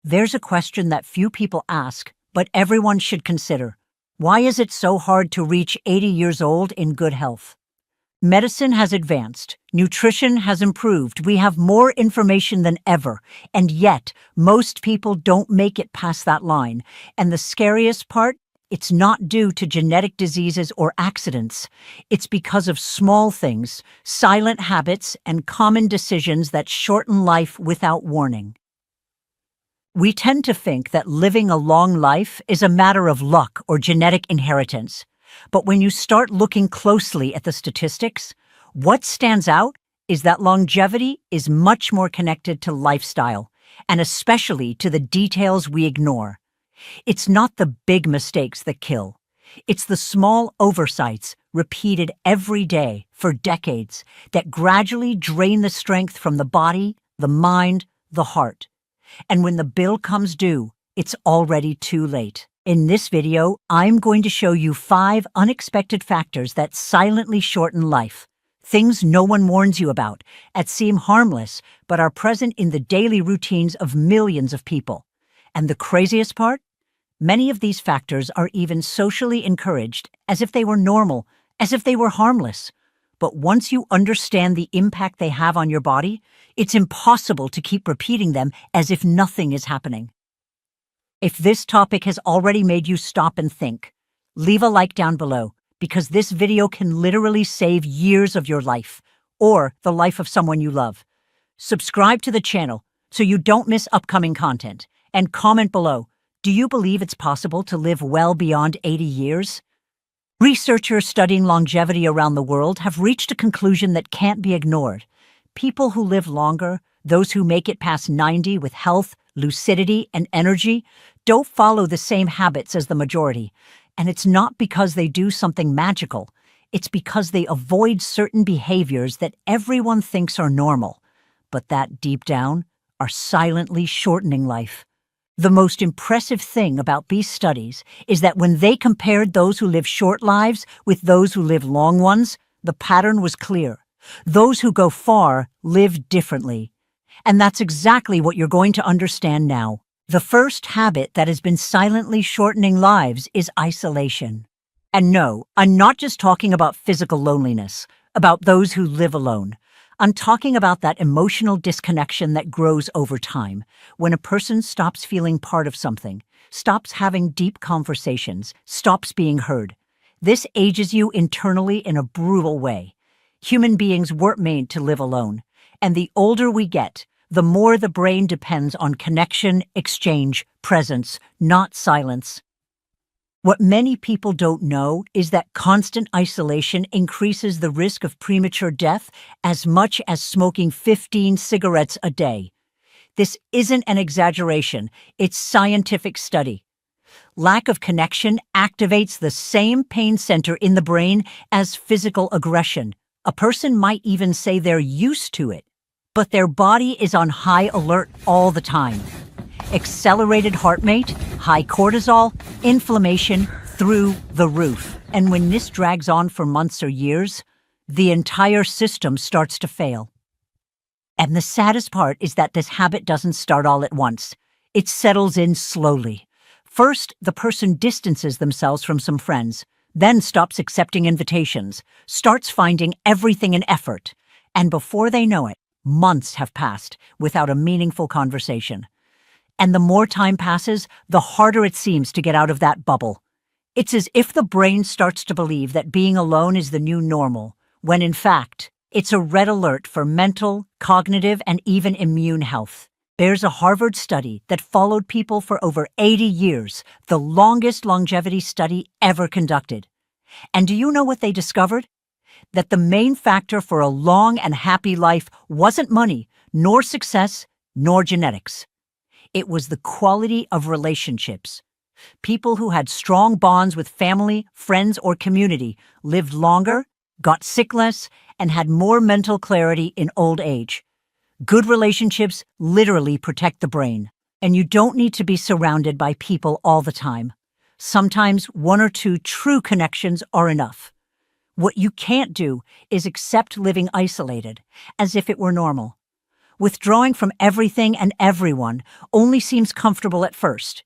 There's a question that few people ask, but everyone should consider. Why is it so hard to reach 80 years old in good health? Medicine has advanced, nutrition has improved, we have more information than ever, and yet most people don't make it past that line. And the scariest part? It's not due to genetic diseases or accidents. It's because of small things, silent habits, and common decisions that shorten life without warning. We tend to think that living a long life is a matter of luck or genetic inheritance. But when you start looking closely at the statistics, what stands out is that longevity is much more connected to lifestyle, and especially to the details we ignore. It's not the big mistakes that kill. It's the small oversights repeated every day for decades that gradually drain the strength from the body, the mind, the heart. And when the bill comes due, it's already too late. In this video, I'm going to show you 5 unexpected factors that silently shorten life. Things no one warns you about, that seem harmless, but are present in the daily routines of millions of people. And the craziest part? Many of these factors are even socially encouraged, as if they were normal, as if they were harmless. But once you understand the impact they have on your body, it's impossible to keep repeating them as if nothing is happening. If this topic has already made you stop and think, leave a like down below, because this video can literally save years of your life, or the life of someone you love. Subscribe to the channel so you don't miss upcoming content, and comment below, do you believe it's possible to live well beyond 80 years? Researchers studying longevity around the world have reached a conclusion that can't be ignored. People who live longer, those who make it past 90 with health, lucidity, and energy, don't follow the same habits as the majority. And it's not because they do something magical. It's because they avoid certain behaviors that everyone thinks are normal, but that deep down are silently shortening life. The most impressive thing about these studies is that when they compared those who live short lives with those who live long ones, the pattern was clear. Those who go far live differently. And that's exactly what you're going to understand now. The first habit that has been silently shortening lives is isolation. And no, I'm not just talking about physical loneliness, about those who live alone. I'm talking about that emotional disconnection that grows over time, when a person stops feeling part of something, stops having deep conversations, stops being heard. This ages you internally in a brutal way. Human beings weren't made to live alone, and the older we get, the more the brain depends on connection, exchange, presence, not silence. What many people don't know is that constant isolation increases the risk of premature death as much as smoking 15 cigarettes a day. This isn't an exaggeration, it's scientific study. Lack of connection activates the same pain center in the brain as physical aggression. A person might even say they're used to it, but their body is on high alert all the time. Accelerated heart rate, high cortisol, inflammation through the roof. And when this drags on for months or years, the entire system starts to fail. And the saddest part is that this habit doesn't start all at once. It settles in slowly. First, the person distances themselves from some friends, then stops accepting invitations, starts finding everything an effort, and before they know it, months have passed without a meaningful conversation. And the more time passes, the harder it seems to get out of that bubble. It's as if the brain starts to believe that being alone is the new normal, when in fact, it's a red alert for mental, cognitive, and even immune health. There's a Harvard study that followed people for over 80 years, the longest longevity study ever conducted. And do you know what they discovered? That the main factor for a long and happy life wasn't money, nor success, nor genetics. It was the quality of relationships. People who had strong bonds with family, friends, or community lived longer, got sick less, and had more mental clarity in old age. Good relationships literally protect the brain, and you don't need to be surrounded by people all the time. Sometimes 1 or 2 true connections are enough. What you can't do is accept living isolated, as if it were normal. Withdrawing from everything and everyone only seems comfortable at first.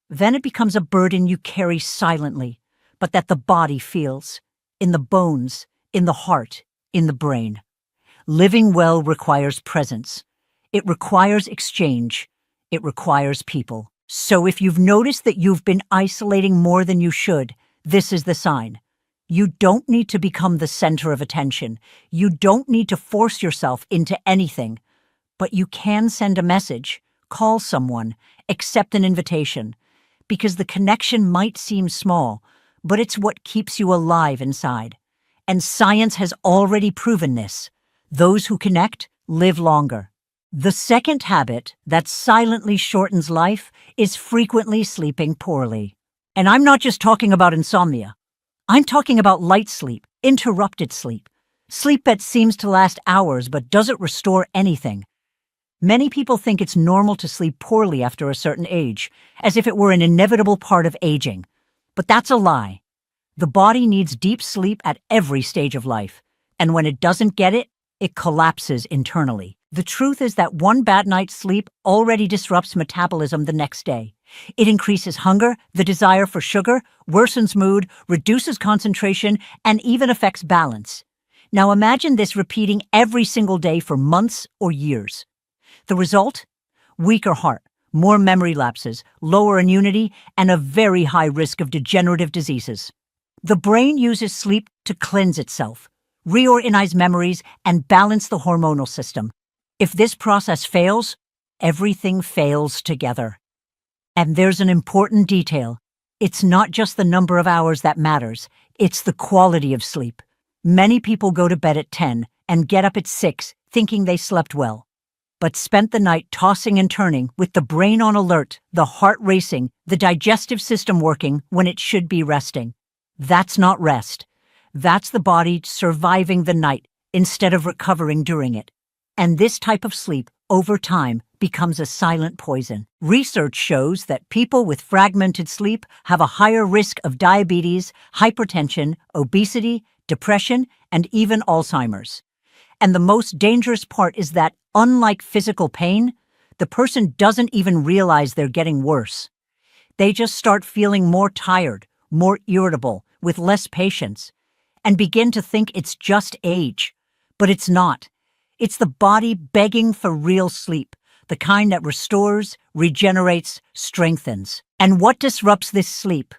Then it becomes a burden you carry silently, but that the body feels, in the bones, in the heart, in the brain. Living well requires presence. It requires exchange. It requires people. So if you've noticed that you've been isolating more than you should, this is the sign. You don't need to become the center of attention. You don't need to force yourself into anything. But you can send a message, call someone, accept an invitation. Because the connection might seem small, but it's what keeps you alive inside. And science has already proven this. Those who connect live longer. The second habit that silently shortens life is frequently sleeping poorly. And I'm not just talking about insomnia. I'm talking about light sleep, interrupted sleep, sleep that seems to last hours but doesn't restore anything. Many people think it's normal to sleep poorly after a certain age, as if it were an inevitable part of aging. But that's a lie. The body needs deep sleep at every stage of life, and when it doesn't get it, it collapses internally. The truth is that one bad night's sleep already disrupts metabolism the next day. It increases hunger, the desire for sugar, worsens mood, reduces concentration, and even affects balance. Now imagine this repeating every single day for months or years. The result? Weaker heart, more memory lapses, lower immunity, and a very high risk of degenerative diseases. The brain uses sleep to cleanse itself, reorganize memories, and balance the hormonal system. If this process fails, everything fails together. And there's an important detail. It's not just the number of hours that matters, it's the quality of sleep. Many people go to bed at 10 and get up at 6 thinking they slept well, but spent the night tossing and turning with the brain on alert, the heart racing, the digestive system working when it should be resting. That's not rest. That's the body surviving the night instead of recovering during it. And this type of sleep, over time, becomes a silent poison. Research shows that people with fragmented sleep have a higher risk of diabetes, hypertension, obesity, depression, and even Alzheimer's. And the most dangerous part is that, unlike physical pain, the person doesn't even realize they're getting worse. They just start feeling more tired, more irritable, with less patience, and begin to think it's just age. But it's not. It's the body begging for real sleep, the kind that restores, regenerates, strengthens. And what disrupts this sleep?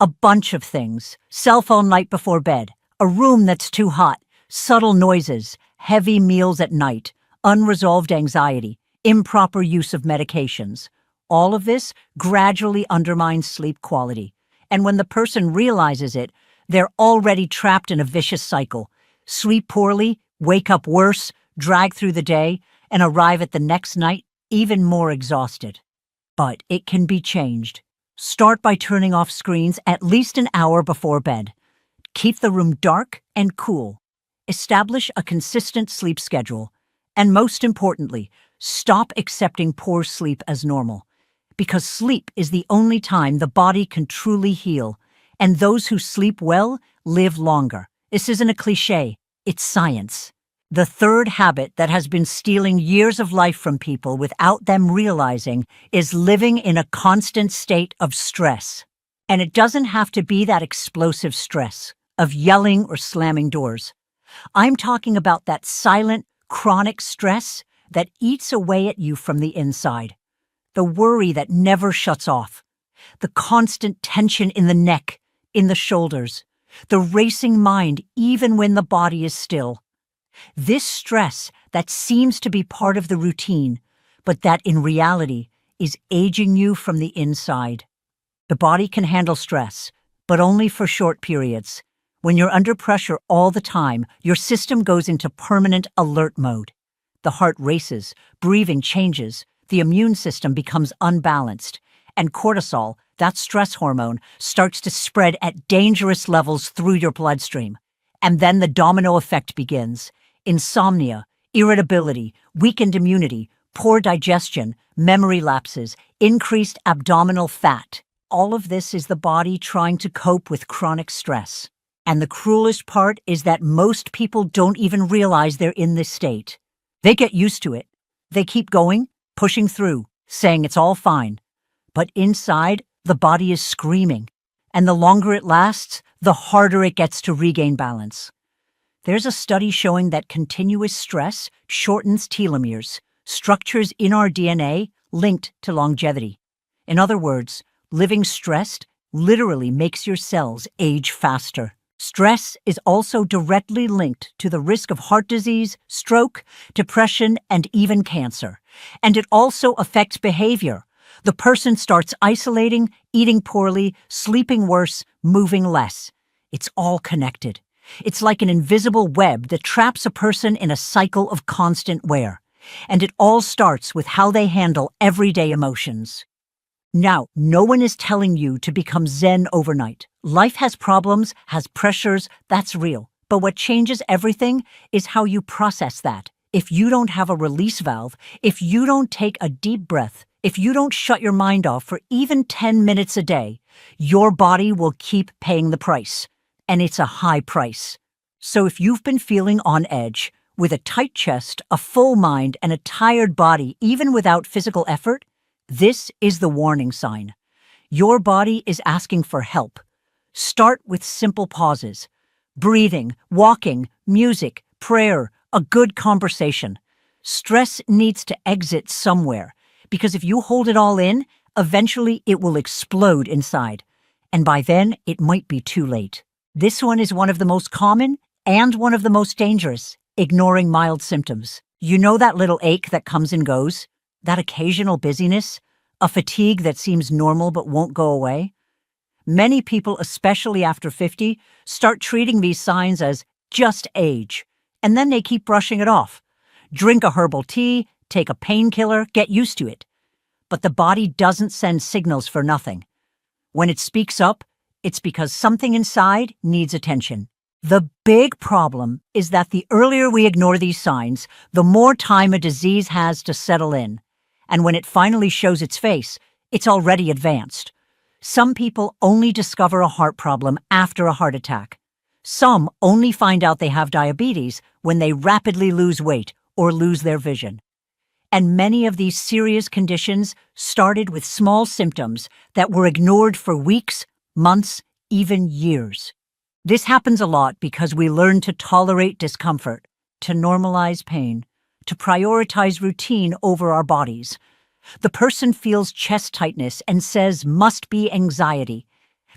A bunch of things. Cell phone light before bed, a room that's too hot, subtle noises, heavy meals at night, unresolved anxiety, improper use of medications. All of this gradually undermines sleep quality. And when the person realizes it, they're already trapped in a vicious cycle. Sleep poorly, wake up worse, drag through the day, and arrive at the next night even more exhausted. But it can be changed. Start by turning off screens at least an hour before bed. Keep the room dark and cool. Establish a consistent sleep schedule. And most importantly, stop accepting poor sleep as normal. Because sleep is the only time the body can truly heal. And those who sleep well live longer. This isn't a cliche, it's science. The third habit that has been stealing years of life from people without them realizing is living in a constant state of stress. And it doesn't have to be that explosive stress of yelling or slamming doors. I'm talking about that silent, chronic stress that eats away at you from the inside. The worry that never shuts off. The constant tension in the neck, in the shoulders. The racing mind even when the body is still. This stress that seems to be part of the routine, but that in reality is aging you from the inside. The body can handle stress, but only for short periods. When you're under pressure all the time, your system goes into permanent alert mode. The heart races, breathing changes, the immune system becomes unbalanced, and cortisol, that stress hormone, starts to spread at dangerous levels through your bloodstream. And then the domino effect begins. Insomnia, irritability, weakened immunity, poor digestion, memory lapses, increased abdominal fat. All of this is the body trying to cope with chronic stress. And the cruelest part is that most people don't even realize they're in this state. They get used to it. They keep going, pushing through, saying it's all fine. But inside, the body is screaming. And the longer it lasts, the harder it gets to regain balance. There's a study showing that continuous stress shortens telomeres, structures in our DNA linked to longevity. In other words, living stressed literally makes your cells age faster. Stress is also directly linked to the risk of heart disease, stroke, depression, and even cancer. And it also affects behavior. The person starts isolating, eating poorly, sleeping worse, moving less. It's all connected. It's like an invisible web that traps a person in a cycle of constant wear. And it all starts with how they handle everyday emotions. Now, no one is telling you to become Zen overnight. Life has problems, has pressures, that's real. But what changes everything is how you process that. If you don't have a release valve, if you don't take a deep breath, if you don't shut your mind off for even 10 minutes a day, your body will keep paying the price. And it's a high price. So if you've been feeling on edge, with a tight chest, a full mind, and a tired body, even without physical effort, this is the warning sign. Your body is asking for help. Start with simple pauses. Breathing, walking, music, prayer, a good conversation. Stress needs to exit somewhere, because if you hold it all in, eventually it will explode inside. And by then, it might be too late. This one is one of the most common and one of the most dangerous, ignoring mild symptoms. You know that little ache that comes and goes? That occasional busyness? A fatigue that seems normal but won't go away? Many people, especially after 50, start treating these signs as just age, and then they keep brushing it off. Drink a herbal tea, take a painkiller, get used to it. But the body doesn't send signals for nothing. When it speaks up, it's because something inside needs attention. The big problem is that the earlier we ignore these signs, the more time a disease has to settle in. And when it finally shows its face, it's already advanced. Some people only discover a heart problem after a heart attack. Some only find out they have diabetes when they rapidly lose weight or lose their vision. And many of these serious conditions started with small symptoms that were ignored for weeks, months, even years. This happens a lot because we learn to tolerate discomfort, to normalize pain, to prioritize routine over our bodies. The person feels chest tightness and says, must be anxiety,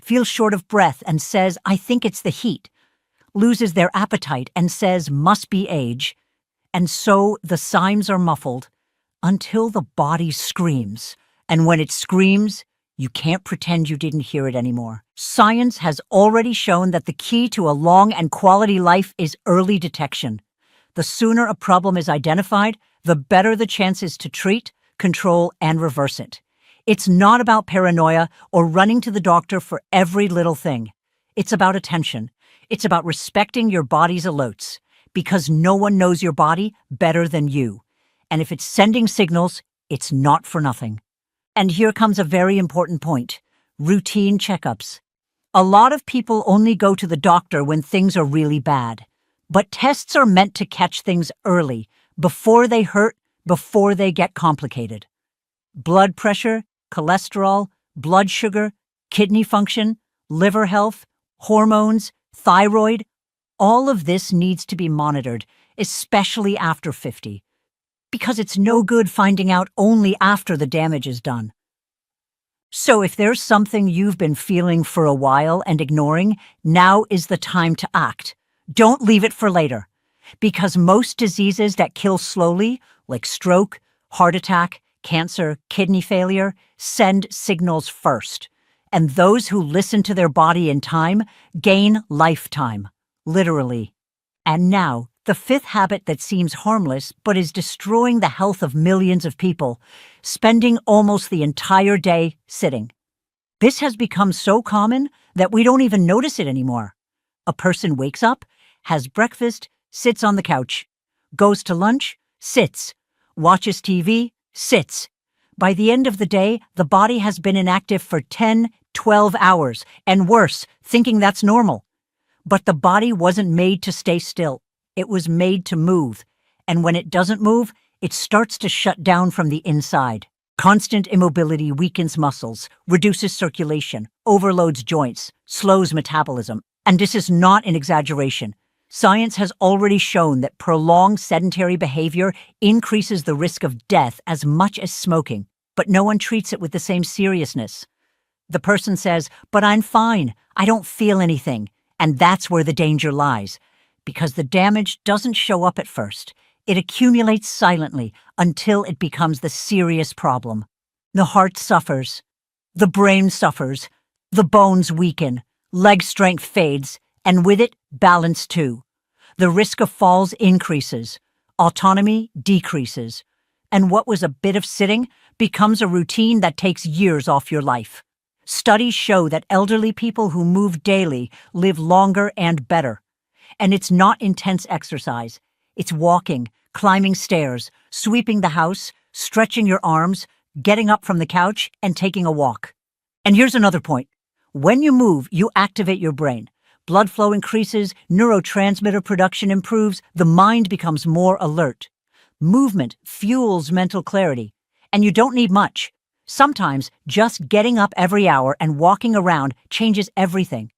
feels short of breath and says, I think it's the heat, loses their appetite and says, must be age. And so the signs are muffled until the body screams. And when it screams, you can't pretend you didn't hear it anymore. Science has already shown that the key to a long and quality life is early detection. The sooner a problem is identified, the better the chances to treat, control, and reverse it. It's not about paranoia or running to the doctor for every little thing. It's about attention. It's about respecting your body's alerts, because no one knows your body better than you. And if it's sending signals, it's not for nothing. And here comes a very important point: routine checkups. A lot of people only go to the doctor when things are really bad. But tests are meant to catch things early, before they hurt, before they get complicated. Blood pressure, cholesterol, blood sugar, kidney function, liver health, hormones, thyroid, all of this needs to be monitored, especially after 50. Because it's no good finding out only after the damage is done. So if there's something you've been feeling for a while and ignoring, now is the time to act. Don't leave it for later. Because most diseases that kill slowly, like stroke, heart attack, cancer, kidney failure, send signals first. And those who listen to their body in time gain lifetime, literally. And now, the fifth habit that seems harmless but is destroying the health of millions of people: spending almost the entire day sitting. This has become so common that we don't even notice it anymore. A person wakes up, has breakfast, sits on the couch, goes to lunch, sits, watches TV, sits. By the end of the day, the body has been inactive for 10, 12 hours, and worse, thinking that's normal. But the body wasn't made to stay still. It was made to move. And when it doesn't move, it starts to shut down from the inside. Constant immobility weakens muscles, reduces circulation, overloads joints, slows metabolism. And this is not an exaggeration. Science has already shown that prolonged sedentary behavior increases the risk of death as much as smoking, but no one treats it with the same seriousness. The person says, "But I'm fine, I don't feel anything." And that's where the danger lies, because the damage doesn't show up at first. It accumulates silently until it becomes the serious problem. The heart suffers, the brain suffers, the bones weaken, leg strength fades, and with it, balance too. The risk of falls increases, autonomy decreases, and what was a bit of sitting becomes a routine that takes years off your life. Studies show that elderly people who move daily live longer and better. And it's not intense exercise. It's walking, climbing stairs, sweeping the house, stretching your arms, getting up from the couch, and taking a walk. And here's another point. When you move, you activate your brain. Blood flow increases, neurotransmitter production improves, the mind becomes more alert. Movement fuels mental clarity, and you don't need much. Sometimes just getting up every hour and walking around changes everything.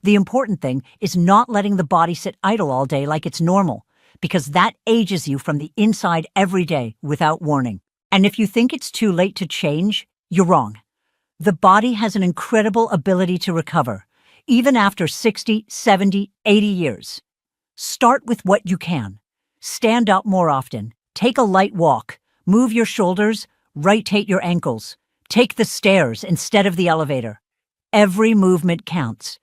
The important thing is not letting the body sit idle all day like it's normal, because that ages you from the inside every day without warning. And if you think it's too late to change, you're wrong. The body has an incredible ability to recover, even after 60, 70, 80 years. Start with what you can. Stand up more often. Take a light walk. Move your shoulders. Rotate your ankles. Take the stairs instead of the elevator. Every movement counts.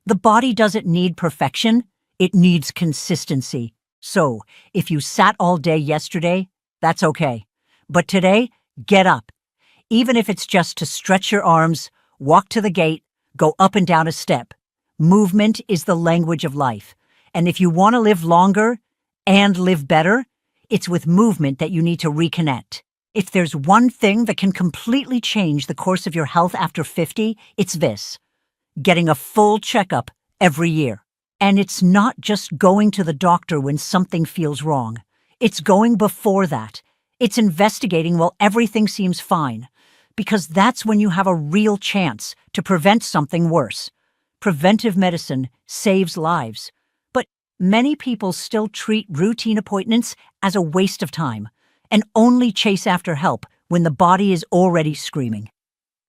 The body doesn't need perfection. It needs consistency. So, if you sat all day yesterday, that's okay. But today, get up. Even if it's just to stretch your arms, walk to the gate, go up and down a step. Movement is the language of life. And if you want to live longer and live better, it's with movement that you need to reconnect. If there's one thing that can completely change the course of your health after 50, it's this: getting a full checkup every year. And it's not just going to the doctor when something feels wrong. It's going before that. It's investigating while everything seems fine, because that's when you have a real chance to prevent something worse. Preventive medicine saves lives, but many people still treat routine appointments as a waste of time and only chase after help when the body is already screaming.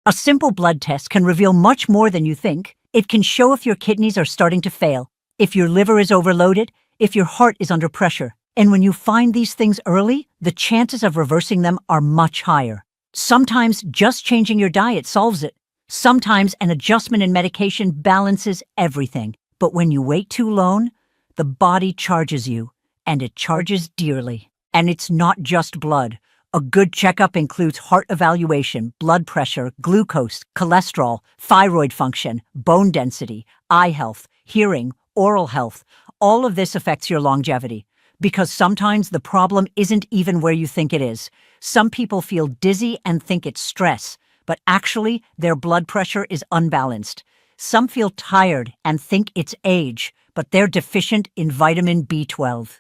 A simple blood test can reveal much more than you think. It can show if your kidneys are starting to fail, if your liver is overloaded, if your heart is under pressure. And when you find these things early, the chances of reversing them are much higher. Sometimes just changing your diet solves it. Sometimes an adjustment in medication balances everything. But when you wait too long, the body charges you, and it charges dearly. And it's not just blood. A good checkup includes heart evaluation, blood pressure, glucose, cholesterol, thyroid function, bone density, eye health, hearing, oral health. All of this affects your longevity, because sometimes the problem isn't even where you think it is. Some people feel dizzy and think it's stress, but actually their blood pressure is unbalanced. Some feel tired and think it's age, but they're deficient in vitamin B12.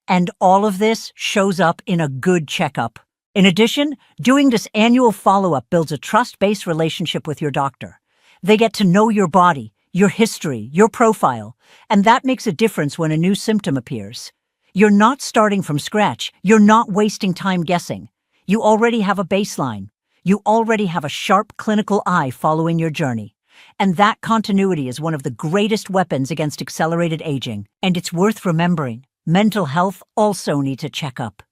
And all of this shows up in a good checkup. In addition, doing this annual follow-up builds a trust-based relationship with your doctor. They get to know your body, your history, your profile, and that makes a difference when a new symptom appears. You're not starting from scratch. You're not wasting time guessing. You already have a baseline. You already have a sharp clinical eye following your journey. And that continuity is one of the greatest weapons against accelerated aging. And it's worth remembering. Mental health also needs a checkup.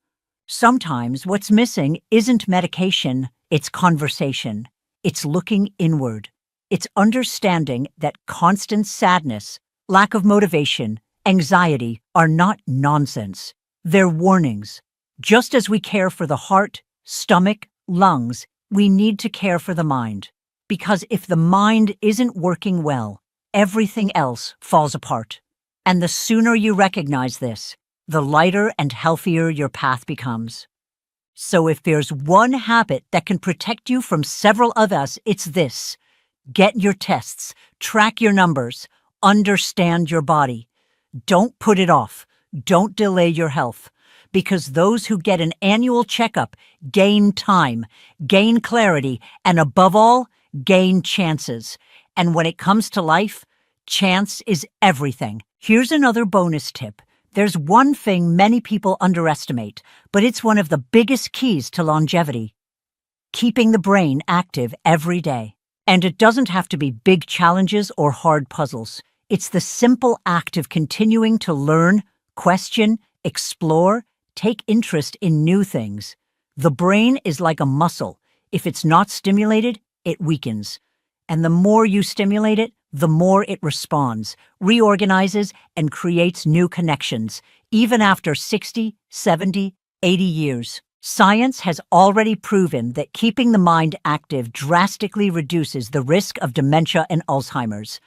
Sometimes what's missing isn't medication, it's conversation. It's looking inward. It's understanding that constant sadness, lack of motivation, anxiety are not nonsense. They're warnings. Just as we care for the heart, stomach, lungs, we need to care for the mind. Because if the mind isn't working well, everything else falls apart. And the sooner you recognize this, the lighter and healthier your path becomes. So if there's one habit that can protect you from several of us, it's this. Get your tests, track your numbers, understand your body. Don't put it off. Don't delay your health. because those who get an annual checkup gain time, gain clarity, and above all, gain chances. And when it comes to life, chance is everything. Here's another bonus tip. There's one thing many people underestimate, but it's one of the biggest keys to longevity: keeping the brain active every day. And it doesn't have to be big challenges or hard puzzles. It's the simple act of continuing to learn, question, explore, take interest in new things. The brain is like a muscle. If it's not stimulated, it weakens. And the more you stimulate it, the more it responds, reorganizes, and creates new connections, even after 60, 70, 80 years. Science has already proven that keeping the mind active drastically reduces the risk of dementia and Alzheimer's.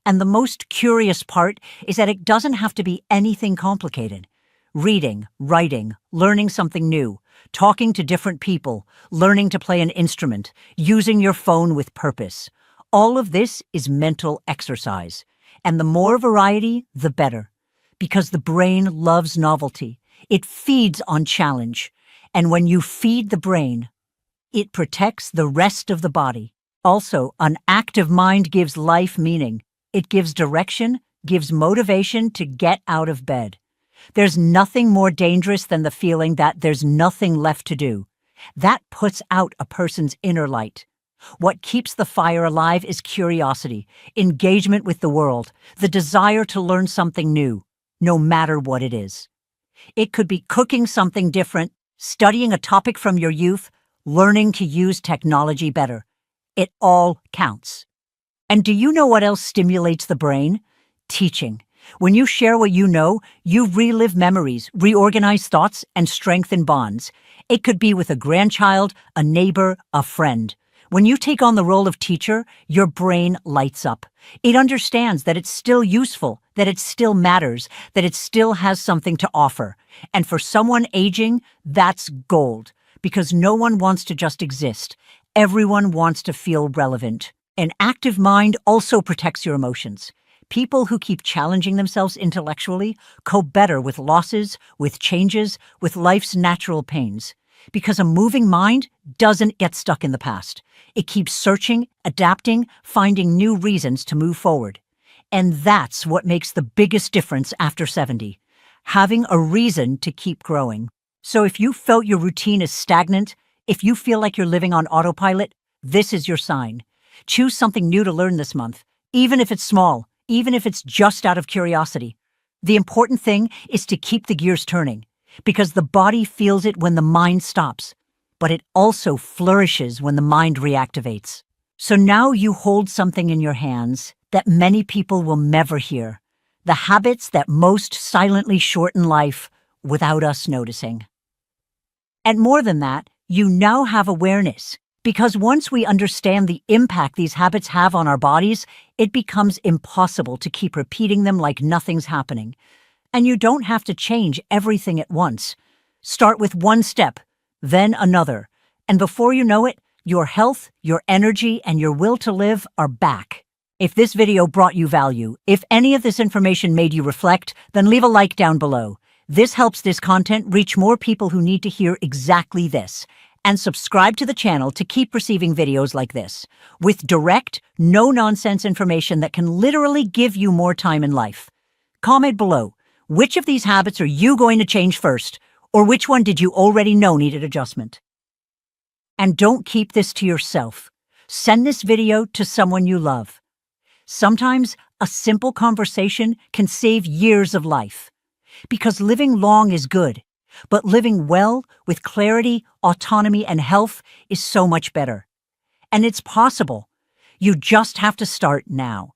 And the most curious part is that it doesn't have to be anything complicated. Reading, writing, learning something new, talking to different people, learning to play an instrument, using your phone with purpose. All of this is mental exercise. And the more variety, the better. Because the brain loves novelty. It feeds on challenge. And when you feed the brain, it protects the rest of the body. Also, an active mind gives life meaning. It gives direction, gives motivation to get out of bed. There's nothing more dangerous than the feeling that there's nothing left to do. That puts out a person's inner light. What keeps the fire alive is curiosity, engagement with the world, the desire to learn something new, no matter what it is. It could be cooking something different, studying a topic from your youth, learning to use technology better. It all counts. And do you know what else stimulates the brain? Teaching. When you share what you know, you relive memories, reorganize thoughts, and strengthen bonds. It could be with a grandchild, a neighbor, a friend. When you take on the role of teacher, your brain lights up. It understands that it's still useful, that it still matters, that it still has something to offer. And for someone aging, that's gold, because no one wants to just exist. Everyone wants to feel relevant. An active mind also protects your emotions. People who keep challenging themselves intellectually cope better with losses, with changes, with life's natural pains. Because a moving mind doesn't get stuck in the past. It keeps searching, adapting, finding new reasons to move forward. And that's what makes the biggest difference after 70. Having a reason to keep growing. So if you felt your routine is stagnant, if you feel like you're living on autopilot, this is your sign. Choose something new to learn this month, even if it's small, even if it's just out of curiosity. The important thing is to keep the gears turning, because the body feels it when the mind stops, but it also flourishes when the mind reactivates. So now you hold something in your hands that many people will never hear, the habits that most silently shorten life without us noticing. And more than that, you now have awareness, because once we understand the impact these habits have on our bodies, it becomes impossible to keep repeating them like nothing's happening. And you don't have to change everything at once. Start with one step, then another. And before you know it, your health, your energy, and your will to live are back. If this video brought you value, if any of this information made you reflect, then leave a like down below. This helps this content reach more people who need to hear exactly this. And subscribe to the channel to keep receiving videos like this, with direct, no-nonsense information that can literally give you more time in life. Comment below, which of these habits are you going to change first, or which one did you already know needed adjustment? And don't keep this to yourself. Send this video to someone you love. Sometimes a simple conversation can save years of life. Because living long is good, but living well, with clarity, autonomy, and health is so much better. And it's possible. You just have to start now.